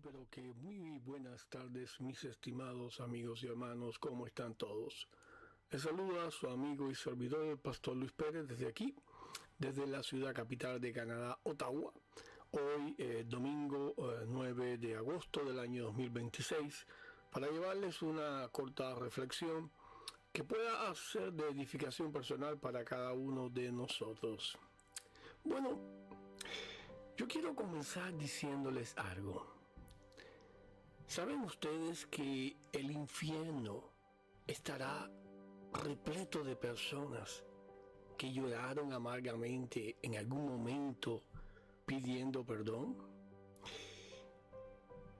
Pero que muy buenas tardes, mis estimados amigos y hermanos, ¿cómo están todos? Les saluda a su amigo y servidor, el pastor Luis Pérez, desde aquí, desde la ciudad capital de Canadá, Ottawa. Hoy, domingo 9 de agosto del año 2026, para llevarles una corta reflexión que pueda ser de edificación personal para cada uno de nosotros. Bueno, yo quiero comenzar diciéndoles algo. ¿Saben ustedes que el infierno estará repleto de personas que lloraron amargamente en algún momento pidiendo perdón?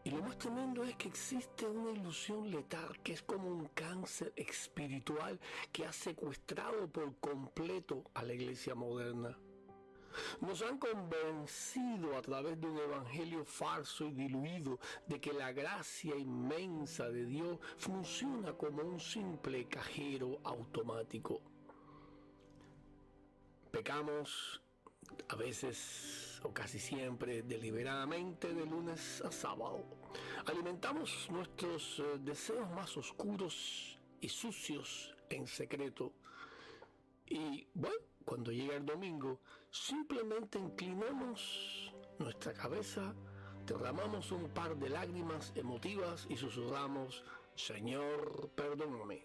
Y lo más tremendo es que existe una ilusión letal que es como un cáncer espiritual que ha secuestrado por completo a la iglesia moderna. Nos han convencido a través de un evangelio falso y diluido de que la gracia inmensa de Dios funciona como un simple cajero automático. Pecamos a veces o casi siempre deliberadamente de lunes a sábado. Alimentamos nuestros deseos más oscuros y sucios en secreto. Y bueno, cuando llega el domingo, simplemente inclinamos nuestra cabeza, derramamos un par de lágrimas emotivas y susurramos: Señor, perdóname.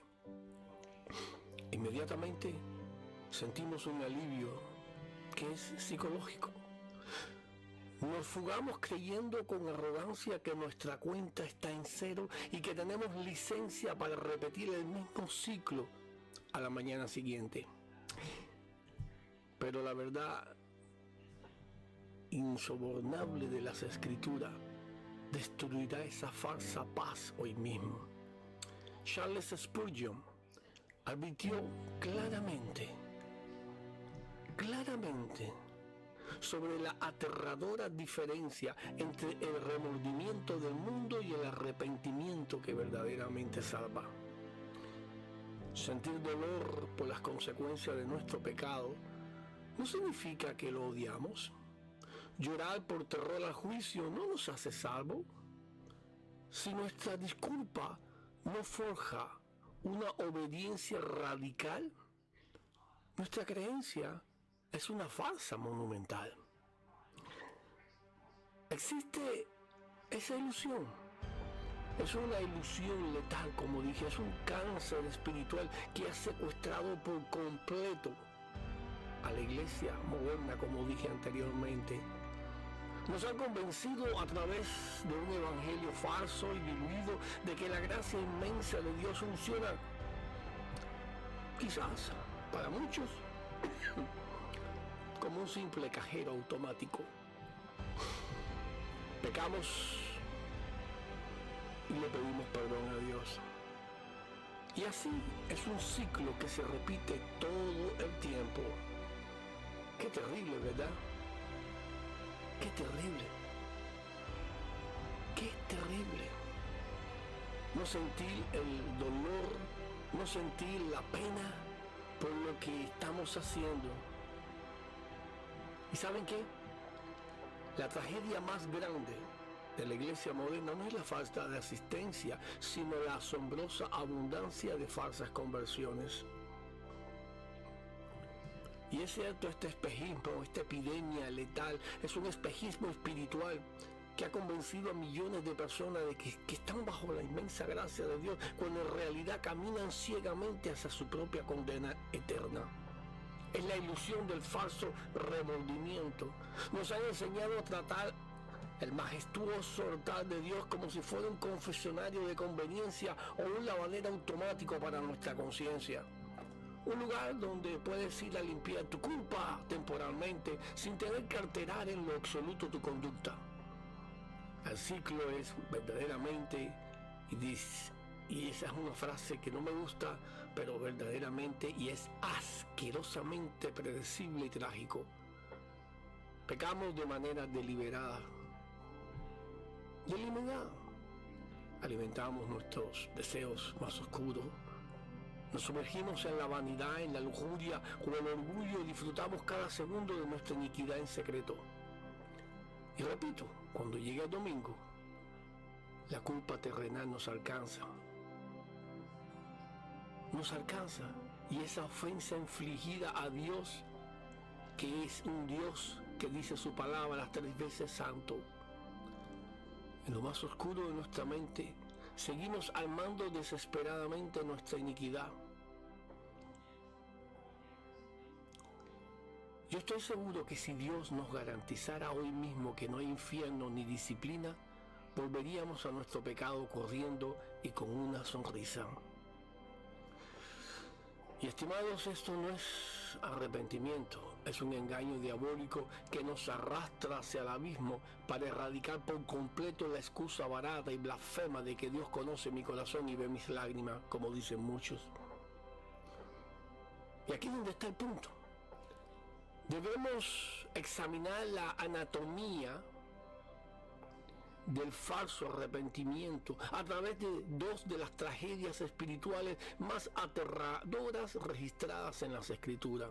Inmediatamente sentimos un alivio que es psicológico. Nos fugamos creyendo con arrogancia que nuestra cuenta está en cero y que tenemos licencia para repetir el mismo ciclo a la mañana siguiente. Pero la verdad insobornable de las Escrituras destruirá esa falsa paz hoy mismo. Charles Spurgeon advirtió claramente sobre la aterradora diferencia entre el remordimiento del mundo y el arrepentimiento que verdaderamente salva. Sentir dolor por las consecuencias de nuestro pecado no significa que lo odiamos. Llorar por terror al juicio no nos hace salvo. Si nuestra disculpa no forja una obediencia radical, nuestra creencia es una farsa monumental. Existe esa ilusión. Es una ilusión letal, como dije, es un cáncer espiritual que ha secuestrado por completo a la iglesia moderna, como dije anteriormente. Nos han convencido a través de un evangelio falso y diluido de que la gracia inmensa de Dios funciona, quizás para muchos, como un simple cajero automático. Pecamos y le pedimos perdón a Dios. Y así es un ciclo que se repite todo el tiempo. Qué terrible, ¿verdad? Qué terrible. Qué terrible. No sentir el dolor, no sentir la pena por lo que estamos haciendo. ¿Y saben qué? La tragedia más grande de la iglesia moderna no es la falta de asistencia, sino la asombrosa abundancia de falsas conversiones. Y es cierto, este espejismo, esta epidemia letal, es un espejismo espiritual que ha convencido a millones de personas de que están bajo la inmensa gracia de Dios, cuando en realidad caminan ciegamente hacia su propia condena eterna. Es la ilusión del falso remordimiento. Nos han enseñado a tratar el majestuoso altar de Dios como si fuera un confesionario de conveniencia o un lavadero automático para nuestra conciencia. Un lugar donde puedes ir a limpiar tu culpa temporalmente sin tener que alterar en lo absoluto tu conducta. El ciclo es verdaderamente, y esa es una frase que no me gusta, pero verdaderamente y es asquerosamente predecible y trágico. Pecamos de manera deliberada. Alimentamos nuestros deseos más oscuros. Nos sumergimos en la vanidad, en la lujuria o el orgullo y disfrutamos cada segundo de nuestra iniquidad en secreto. Y repito, cuando llegue el domingo, la culpa terrenal nos alcanza. Nos alcanza. Y esa ofensa infligida a Dios, que es un Dios que dice su palabra las 3 veces santo. En lo más oscuro de nuestra mente, seguimos armando desesperadamente nuestra iniquidad. Yo estoy seguro que si Dios nos garantizara hoy mismo que no hay infierno ni disciplina, volveríamos a nuestro pecado corriendo y con una sonrisa. Y estimados, esto no es arrepentimiento, es un engaño diabólico que nos arrastra hacia el abismo para erradicar por completo la excusa barata y blasfema de que Dios conoce mi corazón y ve mis lágrimas, como dicen muchos. Y aquí es donde está el punto. Debemos examinar la anatomía del falso arrepentimiento a través de 2 de las tragedias espirituales más aterradoras registradas en las Escrituras.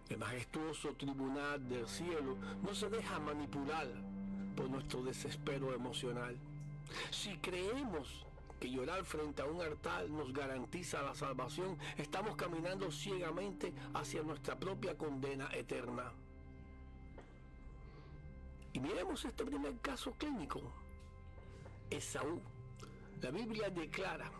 El majestuoso tribunal del cielo no se deja manipular por nuestro desespero emocional. Si creemos que llorar frente a un altar nos garantiza la salvación, estamos caminando ciegamente hacia nuestra propia condena eterna. Y miremos este primer caso clínico. Esaú. La Biblia declara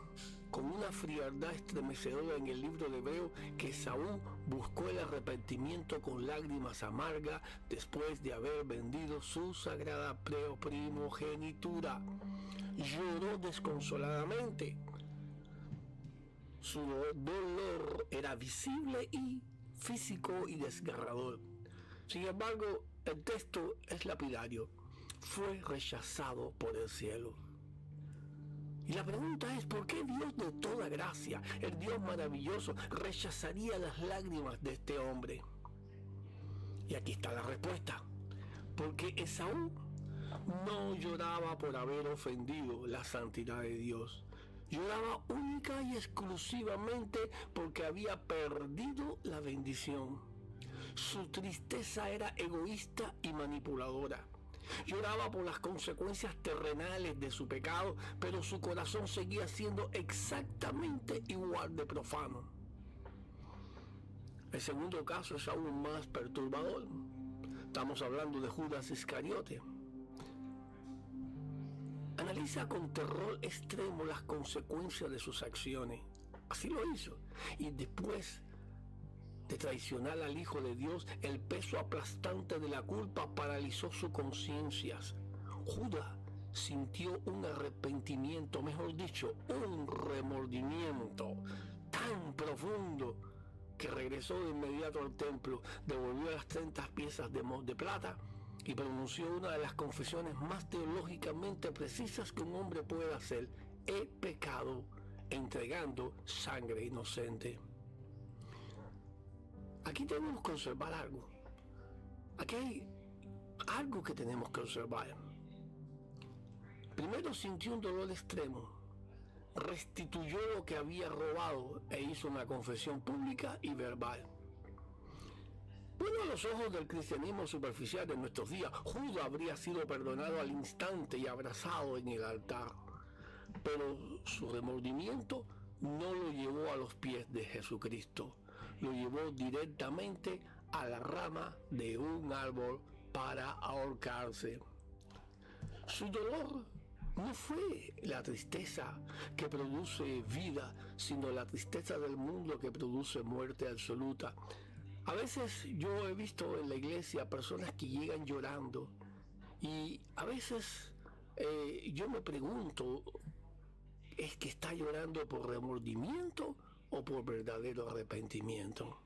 con una frialdad estremecedora en el libro de Hebreo que Esaú buscó el arrepentimiento con lágrimas amargas después de haber vendido su sagrada primogenitura. Lloró desconsoladamente. Su dolor era visible y físico y desgarrador. Sin embargo, el texto es lapidario. Fue rechazado por el cielo. Y la pregunta es, ¿por qué Dios de toda gracia, el Dios maravilloso, rechazaría las lágrimas de este hombre? Y aquí está la respuesta. Porque Esaú no lloraba por haber ofendido la santidad de Dios. Lloraba única y exclusivamente porque había perdido la bendición. Su tristeza era egoísta y manipuladora. Lloraba por las consecuencias terrenales de su pecado, pero su corazón seguía siendo exactamente igual de profano. El segundo caso es aún más perturbador. Estamos hablando de Judas Iscariote. Analiza con terror extremo las consecuencias de sus acciones. Así lo hizo. Y después de traicionar al Hijo de Dios, el peso aplastante de la culpa paralizó su conciencia. Judas sintió un arrepentimiento, mejor dicho, un remordimiento tan profundo que regresó de inmediato al templo, devolvió las 30 piezas de plata y pronunció una de las confesiones más teológicamente precisas que un hombre puede hacer: he pecado entregando sangre inocente. Aquí tenemos que observar algo. Aquí hay algo que tenemos que observar. Primero sintió un dolor extremo, restituyó lo que había robado e hizo una confesión pública y verbal. Bueno, a los ojos del cristianismo superficial de nuestros días, Judas habría sido perdonado al instante y abrazado en el altar. Pero su remordimiento no lo llevó a los pies de Jesucristo. Lo llevó directamente a la rama de un árbol para ahorcarse. Su dolor no fue la tristeza que produce vida, sino la tristeza del mundo que produce muerte absoluta. A veces yo he visto en la iglesia personas que llegan llorando y a veces yo me pregunto, ¿es que está llorando por remordimiento o por verdadero arrepentimiento?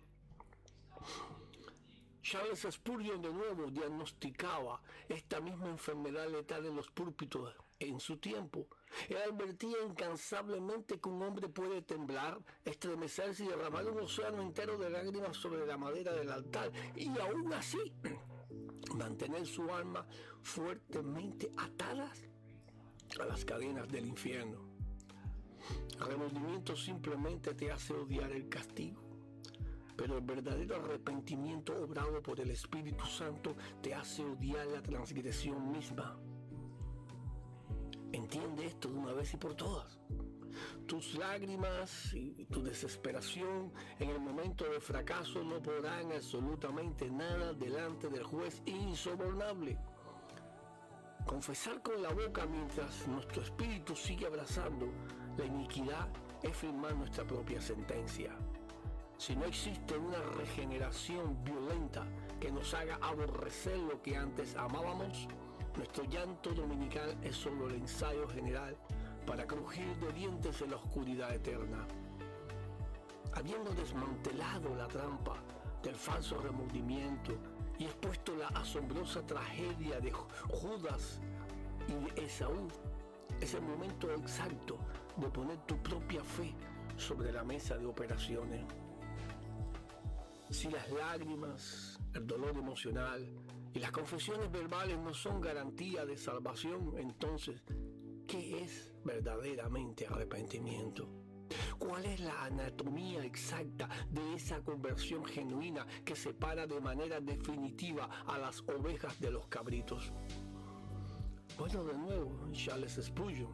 Charles Spurgeon de nuevo diagnosticaba esta misma enfermedad letal en los púlpitos en su tiempo. Él advertía incansablemente que un hombre puede temblar, estremecerse y derramar un océano entero de lágrimas sobre la madera del altar y aún así mantener su alma fuertemente atadas a las cadenas del infierno. El remordimiento simplemente te hace odiar el castigo, pero el verdadero arrepentimiento obrado por el Espíritu Santo te hace odiar la transgresión misma. Entiende esto de una vez y por todas. Tus lágrimas y tu desesperación en el momento de fracaso no podrán absolutamente nada delante del juez insobornable. Confesar con la boca mientras nuestro espíritu sigue abrazando la iniquidad es firmar nuestra propia sentencia. Si no existe una regeneración violenta que nos haga aborrecer lo que antes amábamos, nuestro llanto dominical es solo el ensayo general para crujir de dientes en la oscuridad eterna. Habiendo desmantelado la trampa del falso remordimiento y expuesto la asombrosa tragedia de Judas y de Esaú, es el momento exacto de poner tu propia fe sobre la mesa de operaciones. Si las lágrimas, el dolor emocional y las confesiones verbales no son garantía de salvación, entonces, ¿qué es verdaderamente arrepentimiento? ¿Cuál es la anatomía exacta de esa conversión genuina que separa de manera definitiva a las ovejas de los cabritos? Bueno, de nuevo, Charles Spurgeon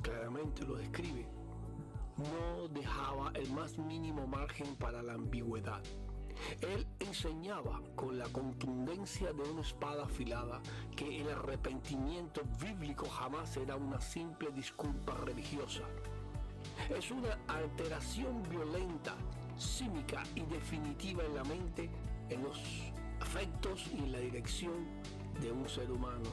claramente lo describe. No dejaba el más mínimo margen para la ambigüedad. Él enseñaba con la contundencia de una espada afilada que el arrepentimiento bíblico jamás será una simple disculpa religiosa. Es una alteración violenta, cínica y definitiva en la mente, en los afectos y en la dirección de un ser humano.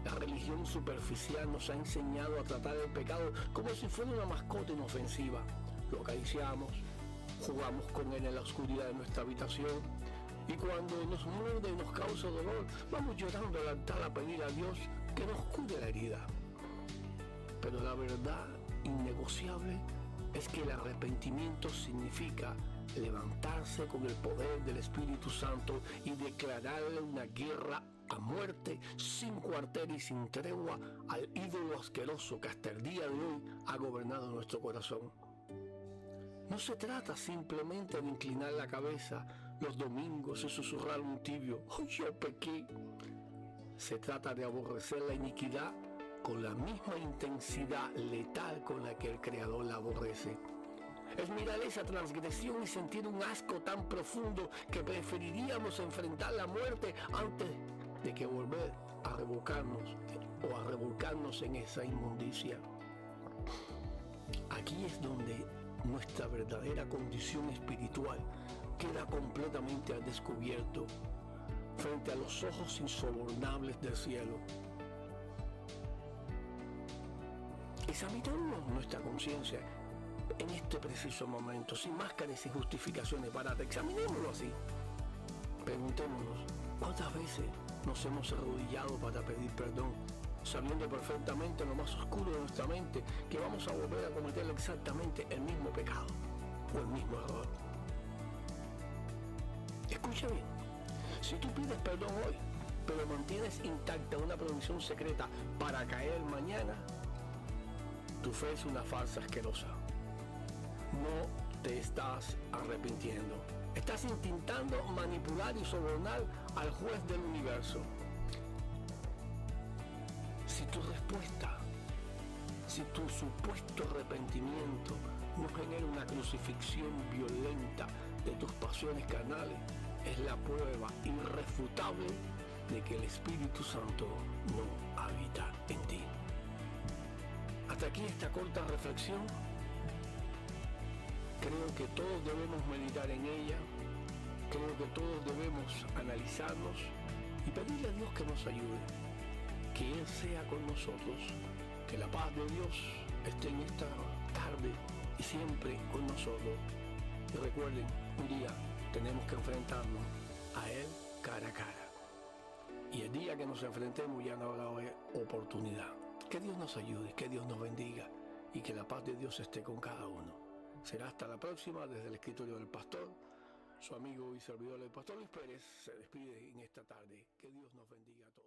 La religión superficial nos ha enseñado a tratar el pecado como si fuera una mascota inofensiva. Lo acariciamos, jugamos con él en la oscuridad de nuestra habitación y cuando nos muerde y nos causa dolor, vamos llorando al altar a pedir a Dios que nos cure la herida. Pero la verdad innegociable es que el arrepentimiento significa levantarse con el poder del Espíritu Santo y declararle una guerra a muerte, sin cuartel y sin tregua, al ídolo asqueroso que hasta el día de hoy ha gobernado nuestro corazón. No se trata simplemente de inclinar la cabeza los domingos y susurrar un tibio «¡Oh, yo pequé!». Se trata de aborrecer la iniquidad con la misma intensidad letal con la que el Creador la aborrece. Es mirar esa transgresión y sentir un asco tan profundo que preferiríamos enfrentar la muerte antes de que volver a revolcarnos o a revolcarnos en esa inmundicia. Aquí es donde nuestra verdadera condición espiritual queda completamente al descubierto frente a los ojos insobornables del cielo. Examinemos nuestra conciencia en este preciso momento, sin máscaras y justificaciones baratas. Examinémoslo así. Preguntémonos, ¿cuántas veces nos hemos arrodillado para pedir perdón, sabiendo perfectamente en lo más oscuro de nuestra mente que vamos a volver a cometer exactamente el mismo pecado o el mismo error? Escucha bien, si tú pides perdón hoy, pero mantienes intacta una provisión secreta para caer mañana, tu fe es una farsa asquerosa. No te estás arrepintiendo. Estás intentando manipular y sobornar al juez del universo. Si tu respuesta, si tu supuesto arrepentimiento no genera una crucifixión violenta de tus pasiones carnales, es la prueba irrefutable de que el Espíritu Santo no habita en ti. Hasta aquí esta corta reflexión. Creo que todos debemos meditar en ella, creo que todos debemos analizarnos y pedirle a Dios que nos ayude, que Él sea con nosotros, que la paz de Dios esté en esta tarde y siempre con nosotros. Y recuerden, un día tenemos que enfrentarnos a Él cara a cara. Y el día que nos enfrentemos ya no habrá oportunidad. Que Dios nos ayude, que Dios nos bendiga y que la paz de Dios esté con cada uno. Será hasta la próxima desde el escritorio del pastor. Su amigo y servidor el pastor Luis Pérez se despide en esta tarde. Que Dios nos bendiga a todos.